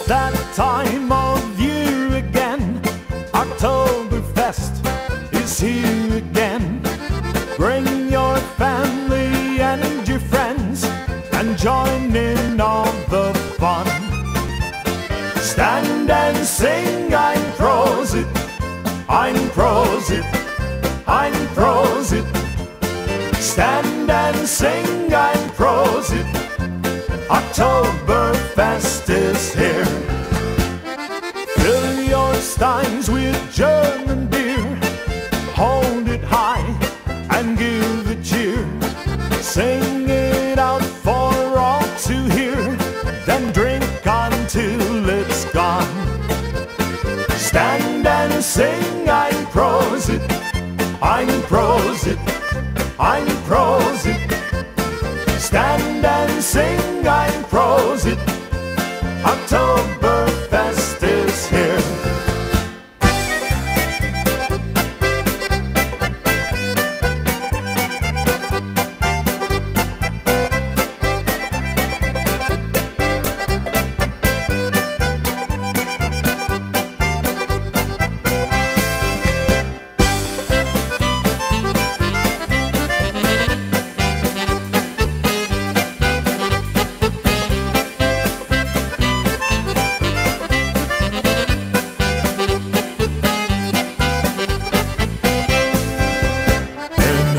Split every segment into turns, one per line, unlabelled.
that time of year again. Oktoberfest is here again. Bring your family and your friends and join in all the fun. Stand and sing, ein Prosit, ein Prosit, ein Prosit. Stand and sing, ein Prosit, Oktoberfest is here. Fill your steins with German beer, hold it high and give a cheer. Sing it out for all to hear, then drink until it's gone. Stand and sing, ein Prosit, ein Prosit, ein Prosit. Stand and sing, ein Prosit, Oktoberfest is here.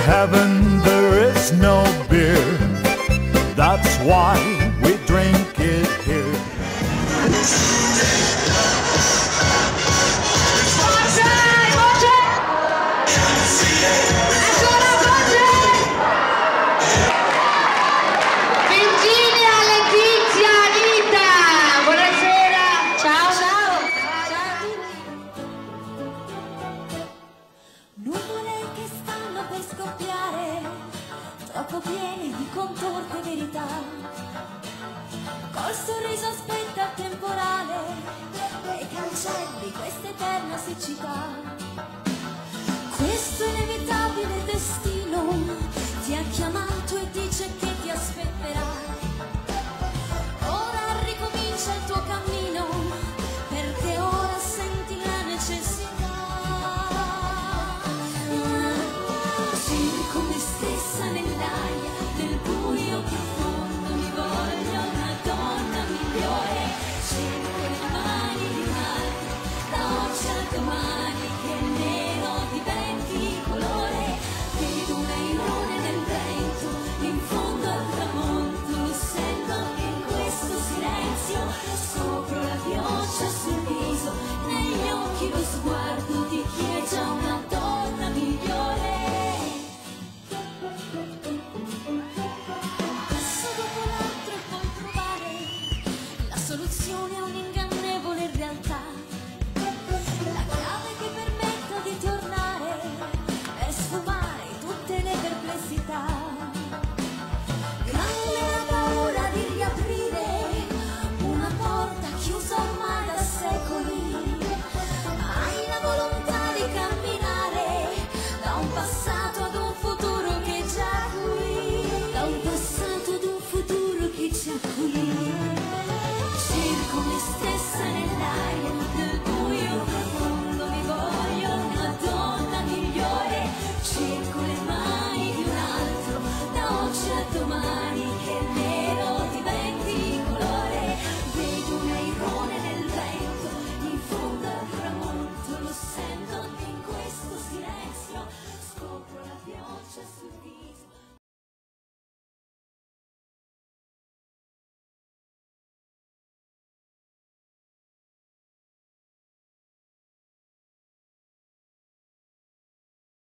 Heaven there is no beer, that's why we drink it here.
Virginia, Letizia, Anita, buonasera. Ciao, ciao.
Nuvole che stanno per scoppiare, troppo piene di contorte verità. Col sorriso aspetta il temporale e cancelli questa eterna siccità. Questo inevitabile destino ti ha chiamato e dice che